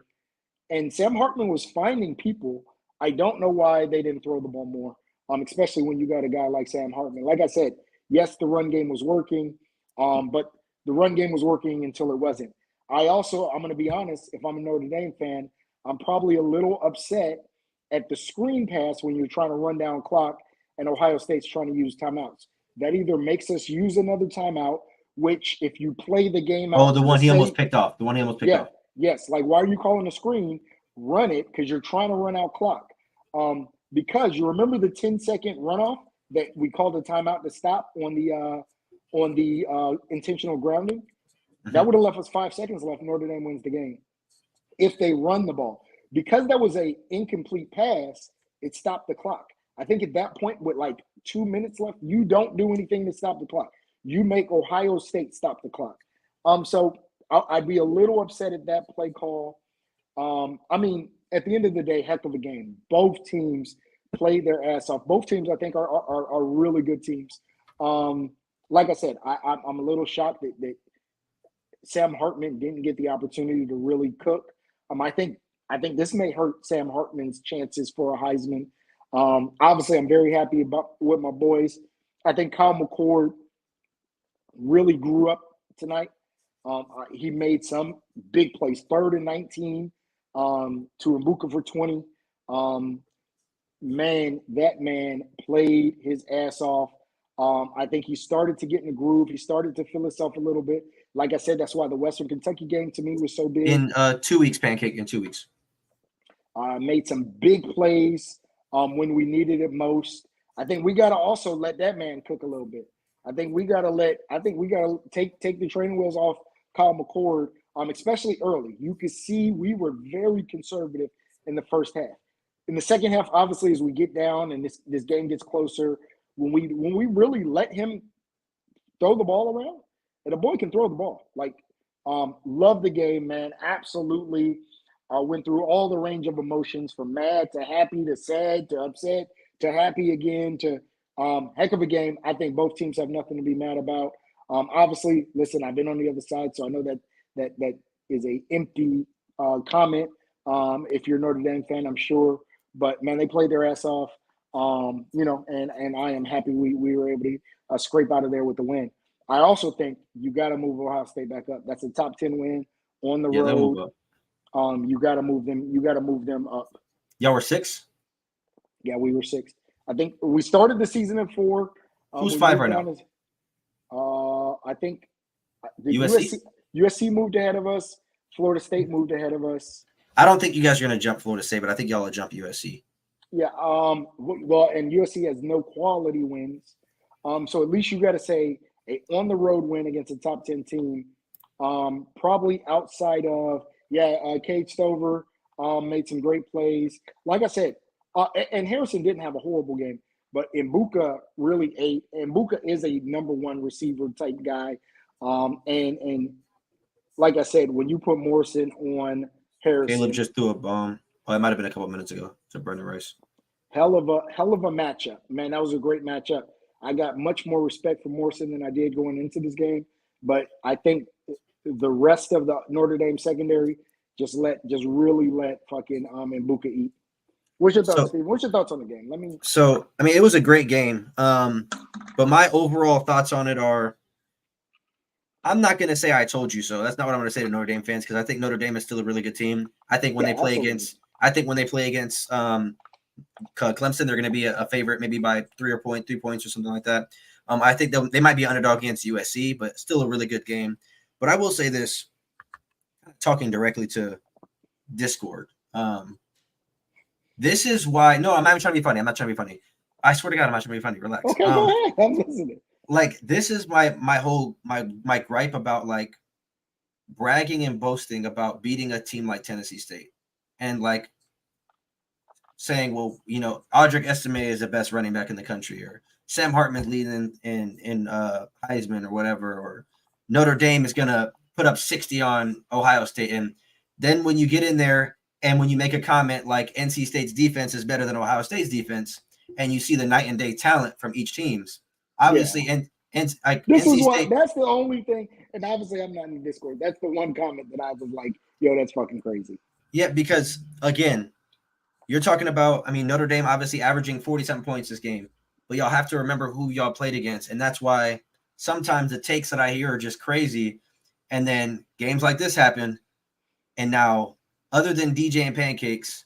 and Sam Hartman was finding people. I don't know why they didn't throw the ball more, especially when you got a guy like Sam Hartman. Like I said, yes, the run game was working, but the run game was working until it wasn't. I'm going to be honest, if I'm a Notre Dame fan, I'm probably a little upset at the screen pass when you're trying to run down clock and Ohio State's trying to use timeouts. That either makes us use another timeout, which if you play the game out. Oh, the one he almost picked off. The one he almost picked off. Yes. Like, why are you calling a screen? Run it, because you're trying to run out clock. Because you remember the 10-second runoff that we called a timeout to stop on the intentional grounding? Mm-hmm. That would have left us 5 seconds left. Notre Dame wins the game if they run the ball. Because that was a incomplete pass, it stopped the clock. I think at that point, with like 2 minutes left, you don't do anything to stop the clock. You make Ohio State stop the clock. So I'd be a little upset at that play call. I mean, at the end of the day, heck of a game. Both teams played their ass off. Both teams, I think, are really good teams. Like I said, I'm a little shocked that Sam Hartman didn't get the opportunity to really cook. I think this may hurt Sam Hartman's chances for a Heisman. Obviously, I'm very happy with my boys. I think Kyle McCord really grew up tonight. He made some big plays, 3rd and 19 to Mbuka for 20. That man played his ass off. I think he started to get in the groove. He started to feel himself a little bit. Like I said, that's why the Western Kentucky game to me was so big. In 2 weeks, Pancake, in 2 weeks. Made some big plays when we needed it most. I think we got to also let that man cook a little bit. I think we got to take the training wheels off Kyle McCord, especially early. You could see we were very conservative in the first half. In the second half, obviously, as we get down and this game gets closer, when we really let him throw the ball around, and the boy can throw the ball. Like, love the game, man. Absolutely. Went through all the range of emotions, from mad to happy to sad to upset to happy again to heck of a game. I think both teams have nothing to be mad about. Obviously, listen, I've been on the other side, so I know that is a empty comment. If you're a Notre Dame fan, I'm sure. But, man, they played their ass off, and I am happy we were able to scrape out of there with the win. I also think you got to move Ohio State back up. That's a top 10 win on the road. They'll move up. You got to move them. You got to move them up. Y'all were 6? Yeah, we were 6. I think we started the season at 4. Who's 5 right now? I think USC? USC moved ahead of us. Florida State moved ahead of us. I don't think you guys are going to jump Florida State, but I think y'all will jump USC. Yeah. Well, and USC has no quality wins. So at least you got to say a on the road win against a top 10 team. Probably outside of Cade Stover made some great plays. Like I said, and Harrison didn't have a horrible game, but Mbuka really ate. Mbuka is a number 1 receiver type guy. And like I said, when you put Morrison on Harrison, Caleb just threw a bomb. Oh, it might have been a couple minutes ago to Brendan Rice. Hell of a matchup, man. That was a great matchup. I got much more respect for Morrison than I did going into this game, but I think the rest of the Notre Dame secondary just really let fucking Mbuka eat. What's your thoughts, Steve? What's your thoughts on the game? It was a great game. But my overall thoughts on it are, I'm not going to say I told you so. That's not what I'm going to say to Notre Dame fans, because I think Notre Dame is still a really good team. I think when they play against Clemson, they're going to be a favorite, maybe by 3 points or something like that. I think they might be underdog against USC, but still a really good game. But I will say this, talking directly to Discord. This is why. No, I'm not even trying to be funny. I'm not trying to be funny. I swear to God, I'm not trying to be funny. Relax. Okay, go ahead. I'm listening. Like, this is my gripe about like bragging and boasting about beating a team like Tennessee State, and like saying, well, Audric Estime is the best running back in the country, or Sam Hartman's leading in Heisman or whatever, or Notre Dame is gonna put up 60 on Ohio State. And then when you get in there and when you make a comment like NC State's defense is better than Ohio State's defense, and you see the night and day talent from each teams, obviously, and like this NC is why State, that's the only thing. And obviously, I'm not in the Discord. That's the one comment that I was like, "Yo, that's fucking crazy." Yeah, because again, you're talking about, Notre Dame obviously averaging 47 points this game, but y'all have to remember who y'all played against, and that's why sometimes the takes that I hear are just crazy, and then games like this happen, and now other than DJ and Pancakes,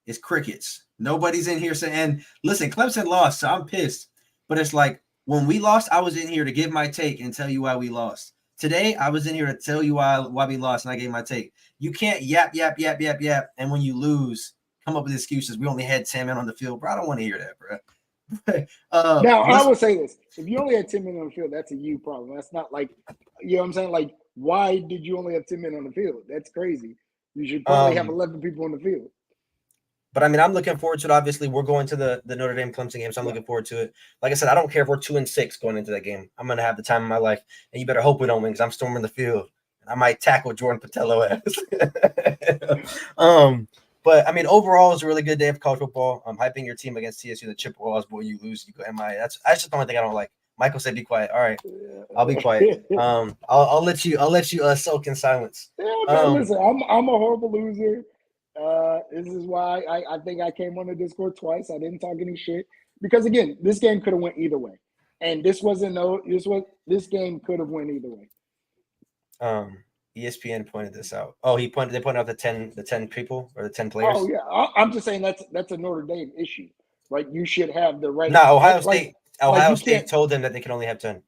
it's crickets. Nobody's in here saying, and listen, Clemson lost, so I'm pissed. But it's like, when we lost, I was in here to give my take and tell you why we lost. Today, I was in here to tell you why we lost, and I gave my take. You can't yap, and when you lose, come up with excuses. We only had 10 men on the field, bro. I don't want to hear that, bro. Now, I will say this. If you only had 10 men on the field, that's a you problem. That's not like, you know what I'm saying? Like, why did you only have 10 men on the field? That's crazy. You should probably have 11 people on the field. But I'm looking forward to it. Obviously, we're going to the Notre Dame Clemson game, so I'm looking forward to it. Like I said, I don't care if we're 2-6 going into that game. I'm gonna have the time of my life, and you better hope we don't win because I'm storming the field. I might tackle Jordan Patello ass. But overall, it's a really good day of college football. I'm hyping your team against TSU, the Chippewas. Boy, you lose, you go MI. That's just the only thing I don't like. Michael said, "Be quiet." All right, I'll be quiet. I'll let you soak in silence. Yeah, listen, I'm a horrible loser. This is why I think I came on the Discord twice. I didn't talk any shit because again, this game could have went either way, and this game could have went either way. ESPN pointed this out. Oh, they pointed out the 10 people or the 10 players. Oh yeah, I'm just saying that's a Notre Dame issue, right? You should have the right. No, Ohio State told them that they can only have 10.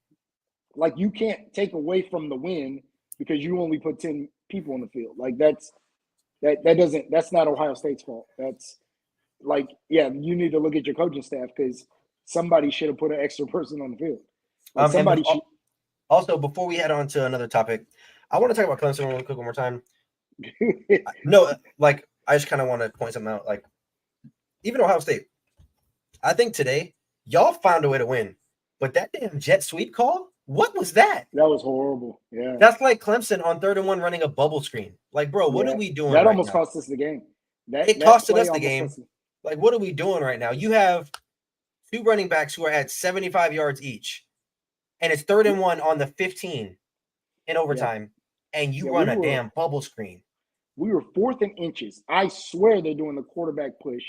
Like, you can't take away from the win because you only put 10 people on the field. Like, that's not Ohio State's fault. That's like, yeah, you need to look at your coaching staff because somebody should have put an extra person on the field. Like Also, before we head on to another topic, I want to talk about Clemson really quick one more time. No, like, I just kind of want to point something out. Like, even Ohio State, I think today y'all found a way to win, but that damn jet sweep call, what was that? That was horrible. Yeah, that's like Clemson on 3rd and 1 running a bubble screen. Like, bro, what are we doing? That almost cost us the game. It costed us the game. Like, what are we doing right now? You have 2 running backs who are at 75 yards each, and it's 3rd and 1 on the 15 in overtime, and you run a damn bubble screen. We were 4th and inches. I swear they're doing the quarterback push,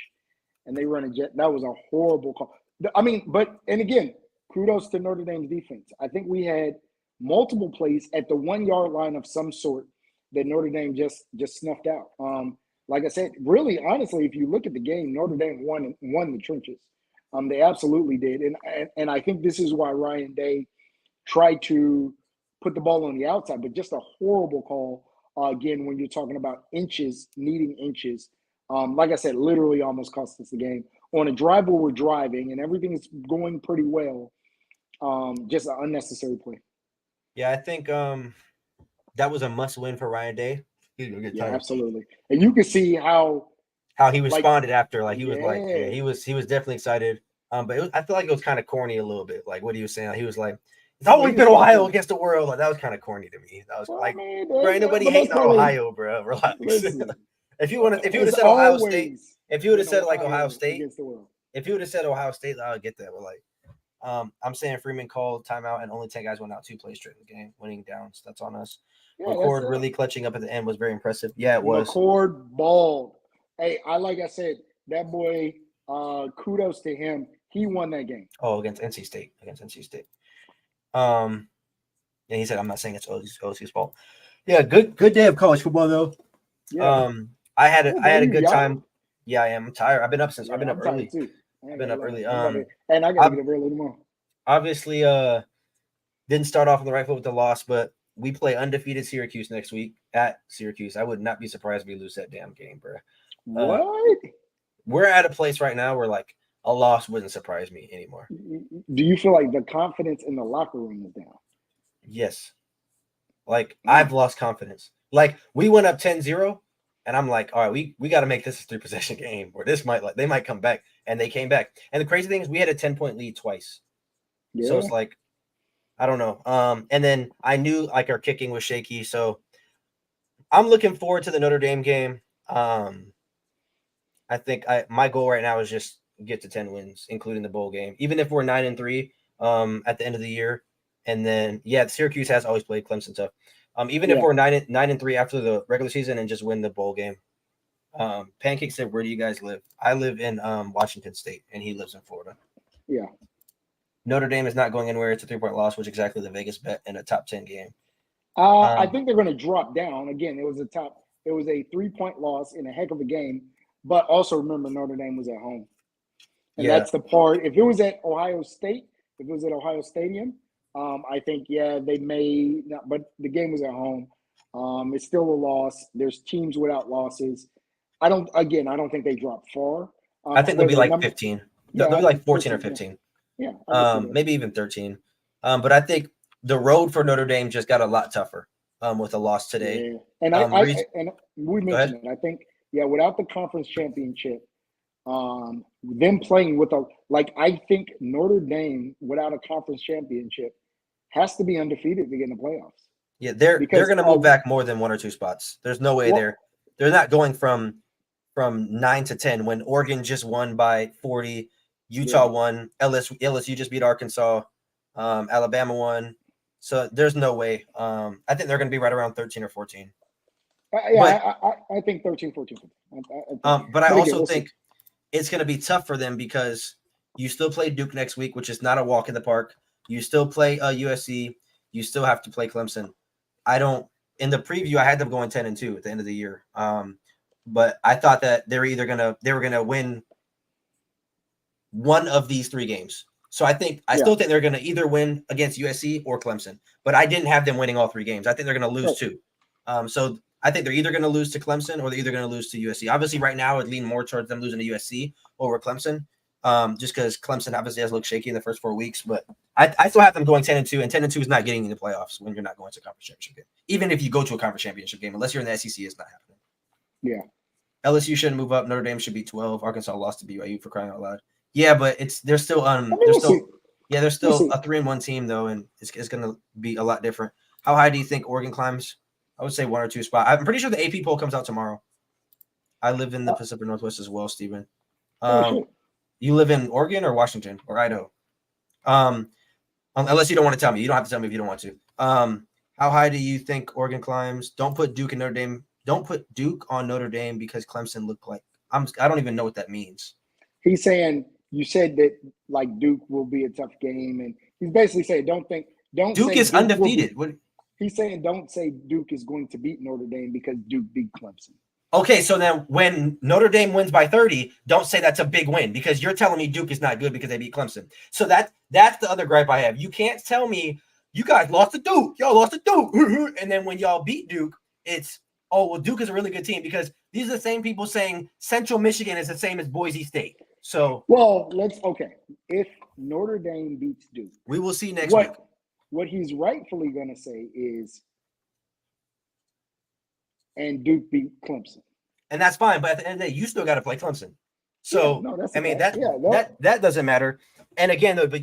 and they run a jet. That was a horrible call. And again, kudos to Notre Dame's defense. I think we had multiple plays at the 1-yard line of some sort that Notre Dame just snuffed out. Like I said, really, honestly, if you look at the game, Notre Dame won the trenches. They absolutely did, and I think this is why Ryan Day tried to put the ball on the outside, but just a horrible call. Again, when you're talking about inches, needing inches, like I said, literally almost cost us the game on a drive where we're driving and everything is going pretty well. Just an unnecessary play. Yeah, I think that was a must-win for Ryan Day. He's gonna get tired. Absolutely, and you can see how he responded after. Like, he was like, yeah, he was definitely excited. But I feel like it was kind of corny a little bit. Like, what he was saying, he was like, "It's always been Ohio against the world." Like, that was kind of corny to me. That was bro, ain't nobody hating on Ohio, bro. Relax. If you would have said Ohio State, if you would have said like Ohio State, if you would have said Ohio State, I would get that. But like, I'm saying Freeman called timeout and only 10 guys went out 2 plays straight in the game, winning downs. That's on us. Yeah, McCord really clutching up at the end was very impressive. Yeah, it was. McCord balled. Hey, like I said, that boy, kudos to him. He won that game. Oh, against NC State. And he said, I'm not saying it's OC's fault. Yeah, good day of college football though. Yeah. I had a good time. Yeah, I am. I'm tired. I've been up early. Too. I've been up early. And I gotta get up early tomorrow. obviously didn't start off on the right foot with the loss, but we play undefeated Syracuse next week at Syracuse. I would not be surprised if we lose that damn game, bro. What? We're at a place right now where like a loss wouldn't surprise me anymore. Do you feel like the confidence in the locker room is down? Yes. Like I've lost confidence. Like we went up 10-0 and I'm like, all right, we got to make this a 3-possession game or this might they might come back, and they came back. And the crazy thing is we had a 10-point lead twice. Yeah. So it's like, I don't know. And then I knew like our kicking was shaky. So I'm looking forward to the Notre Dame game. I think my goal right now is just get to 10 wins, including the bowl game, even if we're 9-3 at the end of the year. And then, Syracuse has always played Clemson tough. Even if we're 9-3 after the regular season and just win the bowl game. Pancake said, where do you guys live? I live in Washington State, and he lives in Florida. Yeah. Notre Dame is not going anywhere. It's a 3-point loss, which is exactly the Vegas bet in a top 10 game. I think they're going to drop down. Again, it was a 3-point loss in a heck of a game. But also remember, Notre Dame was at home. And that's the part. If it was at Ohio State, if it was at Ohio Stadium, I think, they may not. But the game was at home. It's still a loss. There's teams without losses. I don't think they drop far. I think they'll be like 15. They'll be like 14 or 15. Yeah. Maybe even 13. But I think the road for Notre Dame just got a lot tougher with a loss today. Yeah. And we mentioned it. I think, without the conference championship, them playing with I think Notre Dame without a conference championship has to be undefeated to get in the playoffs. Yeah, they're going to move back more than 1 or 2 spots. There's no way they're not going from 9 to 10 when Oregon just won by 40. Utah won. LSU just beat Arkansas. Alabama won. So there's no way. I think they're going to be right around 13 or 14. I think 13, 14. But I also think it's going to be tough for them because you still play Duke next week, which is not a walk in the park. You still play USC. You still have to play Clemson. In the preview, I had them going 10-2 at the end of the year. But I thought that they were going to win one of these 3 games. So I still think they're going to either win against USC or Clemson, but I didn't have them winning all 3 games. I think they're going to lose 2. So I think they're either going to lose to Clemson or they're either going to lose to USC. Obviously, right now, I'd lean more towards them losing to USC over Clemson, just because Clemson obviously has looked shaky in the first 4 weeks. But I still have them going 10-2, and 10-2 is not getting in the playoffs when you're not going to a conference championship game. Even if you go to a conference championship game, unless you're in the SEC, it's not happening. Yeah. LSU shouldn't move up. Notre Dame should be 12. Arkansas lost to BYU for crying out loud. Yeah, but they're still a 3-1 team though, and it's going to be a lot different. How high do you think Oregon climbs? I would say 1 or 2 spot. I'm pretty sure the AP poll comes out tomorrow. I live in the Pacific Northwest as well, Steven. You live in Oregon or Washington or Idaho? Unless you don't want to tell me. You don't have to tell me if you don't want to. How high do you think Oregon climbs? Don't put Duke and Notre Dame. Don't put Duke on Notre Dame because Clemson looked like I don't even know what that means. He's saying you said that like Duke will be a tough game, and he's basically saying don't Duke is undefeated. He's saying don't say Duke is going to beat Notre Dame because Duke beat Clemson. Okay, so then when Notre Dame wins by 30, don't say that's a big win because you're telling me Duke is not good because they beat Clemson. So that's the other gripe I have. You can't tell me you guys lost to Duke. Y'all lost to Duke. And then when y'all beat Duke, it's, oh, well, Duke is a really good team because these are the same people saying Central Michigan is the same as Boise State. So, if Notre Dame beats Duke, we will see next week. What he's rightfully going to say is, and Duke beat Clemson. And that's fine, but at the end of the day, you still got to play Clemson. So, that doesn't matter. And again, though, but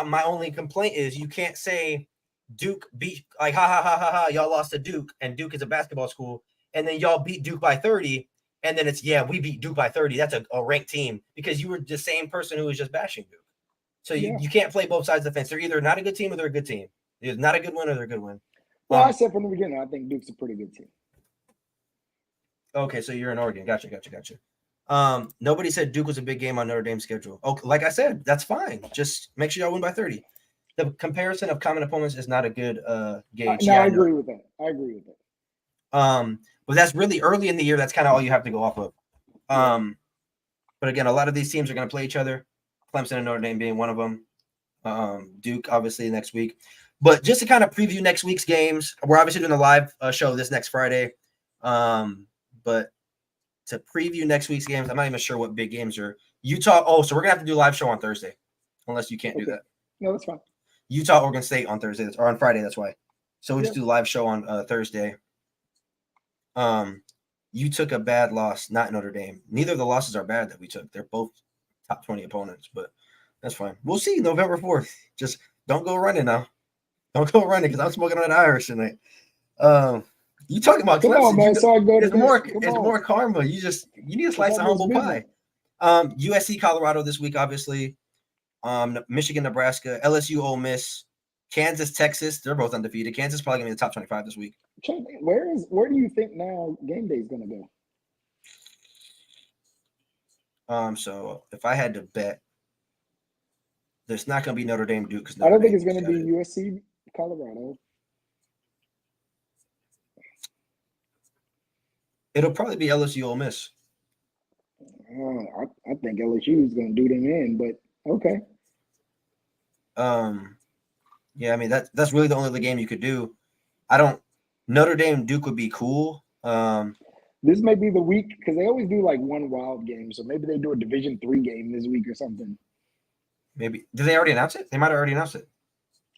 my only complaint is you can't say Duke beat, like, ha, y'all lost to Duke, and Duke is a basketball school, and then y'all beat Duke by 30, and then it's, we beat Duke by 30. That's a ranked team because you were the same person who was just bashing Duke. So you can't play both sides of the fence. They're either not a good team or they're a good team. They're not a good win or they're a good win. Well, I said from the beginning, I think Duke's a pretty good team. Okay, so you're in Oregon. Gotcha. Nobody said Duke was a big game on Notre Dame's schedule. Oh, like I said, that's fine. Just make sure y'all win by 30. The comparison of common opponents is not a good gauge. I agree with that. But that's really early in the year. That's kind of all you have to go off of. But again, a lot of these teams are going to play each other. Clemson and Notre Dame being one of them. Duke, obviously, next week. But just to kind of preview next week's games, we're obviously doing a live show this next Friday. But to preview next week's games, I'm not even sure what big games are. Utah. Oh, so we're going to have to do a live show on Thursday, unless you can't do that. No, that's fine. Utah, Oregon State on Thursday, or on Friday, that's why. So we just do a live show on Thursday. You took a bad loss, not Notre Dame. Neither of the losses are bad that we took. They're both top 20 opponents, but that's fine. We'll see November 4th. Just don't go running now. Don't go running because I'm smoking on that Irish tonight. You talking about Clemson? Come on, man. So I go to it's more karma. You need a slice of humble pie. USC, Colorado this week, obviously. Michigan, Nebraska, LSU, Ole Miss, Kansas, Texas. They're both undefeated. Kansas probably gonna be in the top 25 this week. Where do you think now game day is gonna go? So if I had to bet, there's not gonna be Notre Dame Duke because I don't think it's gonna be USC, Colorado. It'll probably be LSU, Ole Miss. I think LSU is gonna do them in, but okay. Yeah, I mean that's really the only other game you could do. Notre Dame Duke would be cool. This may be the week because they always do like one wild game, so maybe they do a Division III game this week or something. Maybe did they already announce it? They might have already announced it.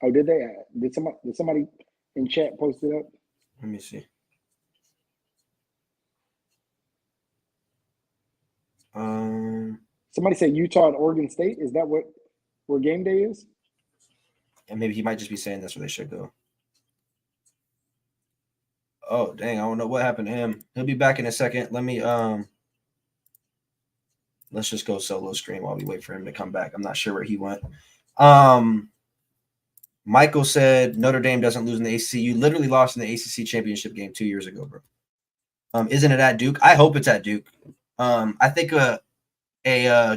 Oh, did they? Did somebody in chat post it up? Let me see. Somebody said Utah and Oregon State. Is that where game day is? And maybe he might just be saying that's where they should go. Oh, dang. I don't know what happened to him. He'll be back in a second. Let me let's just go solo screen while we wait for him to come back. I'm not sure where he went. Michael said Notre Dame doesn't lose in the ACC. You literally lost in the ACC championship game 2 years ago, bro. Isn't it at Duke? I hope it's at Duke. I think a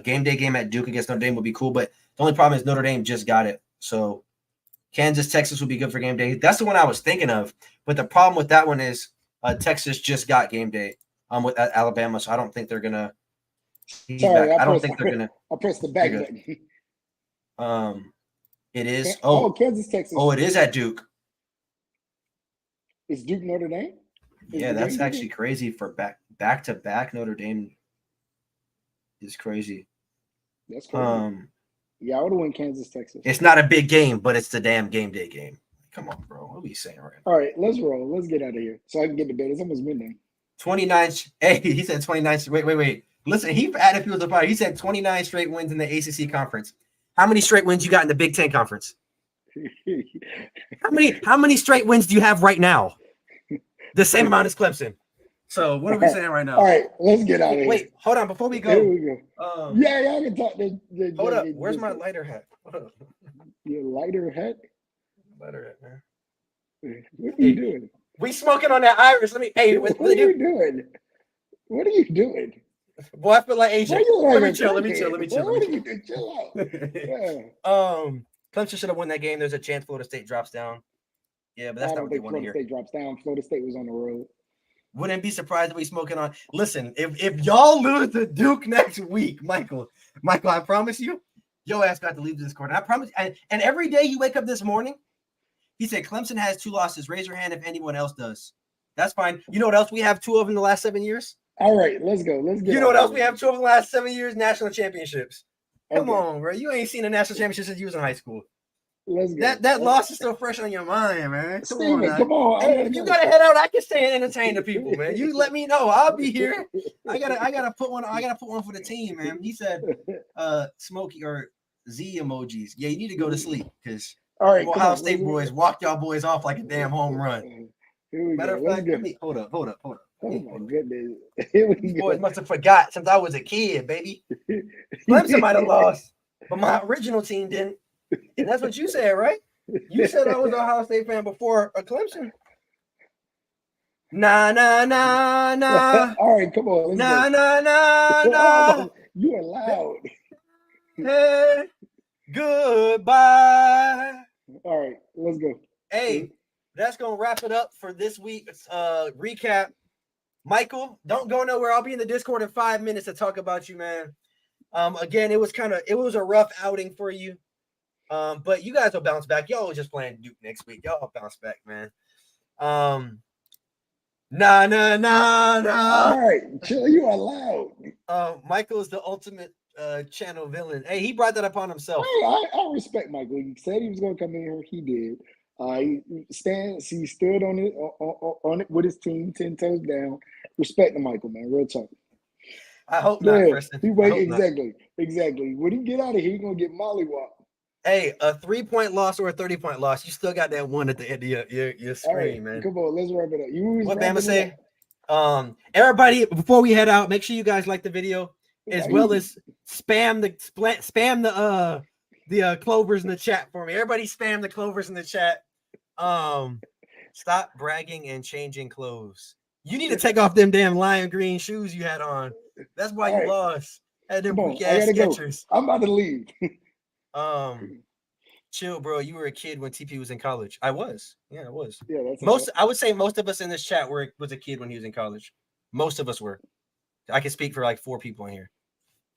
game day game at Duke against Notre Dame would be cool, but the only problem is Notre Dame just got it. So Kansas, Texas would be good for game day. That's the one I was thinking of. But the problem with that one is Texas just got game day with Alabama, so I don't think they're gonna. Sorry, I don't think they're gonna. I'll press the back button. It is. Kansas, Texas. Oh, it is at Duke. Is Duke Notre Dame? Yeah, that's actually crazy for back to back. Notre Dame is crazy. That's crazy. Yeah, I would have won Kansas, Texas. It's not a big game, but it's the damn game day game. Come on, bro. What are we saying right now? All right, let's roll. Let's get out of here so I can get to bed. It's almost midnight. 29. Hey, he said 29. Wait. Listen, he added people to the party. He said 29 straight wins in the ACC conference. How many straight wins you got in the Big Ten conference? How many straight wins do you have right now? The same amount as Clemson. So what are we saying right now? All right, let's get out of here. Wait, hold on. Before we go. Here we go. Yeah, I can talk. Hold up. Where's my lighter hat? Your lighter hat? Lighter hat, man. What are you doing? We smoking on that Irish. What are you doing? What are you doing? Boy, I feel like Asian. Let me chill. What are you doing? Chill out. Yeah. Clemson should have won that game. There's a chance Florida State drops down. Yeah, but that's not what they want to hear. Florida State drops down. Florida State was on the road. Wouldn't be surprised if we smoking on. Listen, if y'all lose to Duke next week, Michael, I promise you, your ass got to leave this court. I promise. And every day you wake up this morning, he said Clemson has 2 losses. Raise your hand if anyone else does. That's fine. You know what else we have 2 of in the last 7 years? All right, let's go. Let's get. You know what else we have 2 of in the last 7 years? National championships. Come on, bro. You ain't seen a national championship since you was in high school. Let's go. That loss is still fresh on your mind, man. Come on. Hey, if you gotta head out, I can stay and entertain the people, man. You let me know. I'll be here. I gotta put one for the team, man. He said Smokey or Z emojis. Yeah, you need to go to sleep because Ohio State boys walked y'all boys off like a damn home run. Matter of fact, hold up. Oh my goodness. These boys must have forgot since I was a kid, baby. Clemson might have lost, but my original team didn't. And that's what you said, right? You said I was an Ohio State fan before a Clemson. Nah. All right, come on. Nah. You are loud. Hey, goodbye. All right, let's go. Hey, that's going to wrap it up for this week's recap. Michael, don't go nowhere. I'll be in the Discord in 5 minutes to talk about you, man. Again, it was a rough outing for you. But you guys will bounce back. Y'all just playing Duke next week. Y'all bounce back, man. Nah. All right, chill. You are loud. Michael is the ultimate channel villain. Hey, he brought that upon himself. Hey, I respect Michael. He said he was going to come in here. He did. He stood on it with his team, 10 toes down. Respect to Michael, man. Real talk. I hope not, Preston. Exactly. When he get out of here, he's gonna get mollywopped. Hey, a 3-point loss or a 30-point loss, you still got that one at the end of your screen, right, man. Come on, let's wrap it up. What Bama say? Everybody, before we head out, make sure you guys like the video as well as spam the clovers in the chat for me. Everybody spam the clovers in the chat. Stop bragging and changing clothes. You need to take off them damn lime green shoes you had on. That's why you lost. Had them weak ass Skechers. I'm about to leave. Chill, bro. You were a kid when TP was in college. I was. Yeah, I was. Yeah, I would say most of us in this chat was a kid when he was in college. Most of us were. I can speak for like 4 people in here.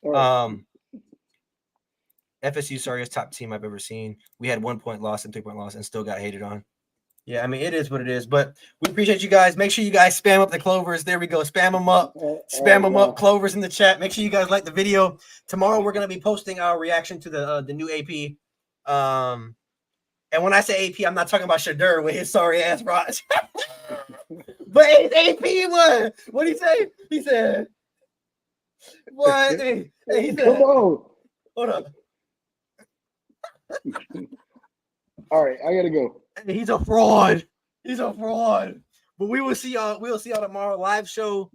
Right. FSU, sorriest top team I've ever seen. We had 1-point loss and 3-point loss and still got hated on. Yeah, I mean, it is what it is, but we appreciate you guys. Make sure you guys spam up the clovers. There we go. Spam them up. Spam them up. Clovers in the chat. Make sure you guys like the video. Tomorrow, we're going to be posting our reaction to the new AP. And when I say AP, I'm not talking about Shadur with his sorry ass Raj. But it's AP one. What did he say? He said, what? He said, come on. Hold up. All right, I got to go. He's a fraud. But we will see y'all. We'll see y'all tomorrow. Live show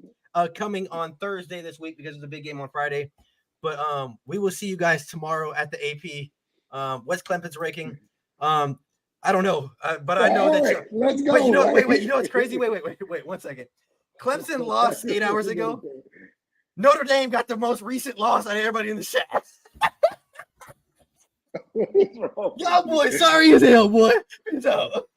coming on Thursday this week because it's a big game on Friday. But we will see you guys tomorrow at the AP. West Clemson's ranking. I don't know, but I know that. Right, let's go. Wait, you know, wait. You know what's crazy? Wait. 1 second. Clemson lost 8 hours ago. Notre Dame got the most recent loss out of everybody in the chat. Y'all boys, sorry as hell, boy. Peace out.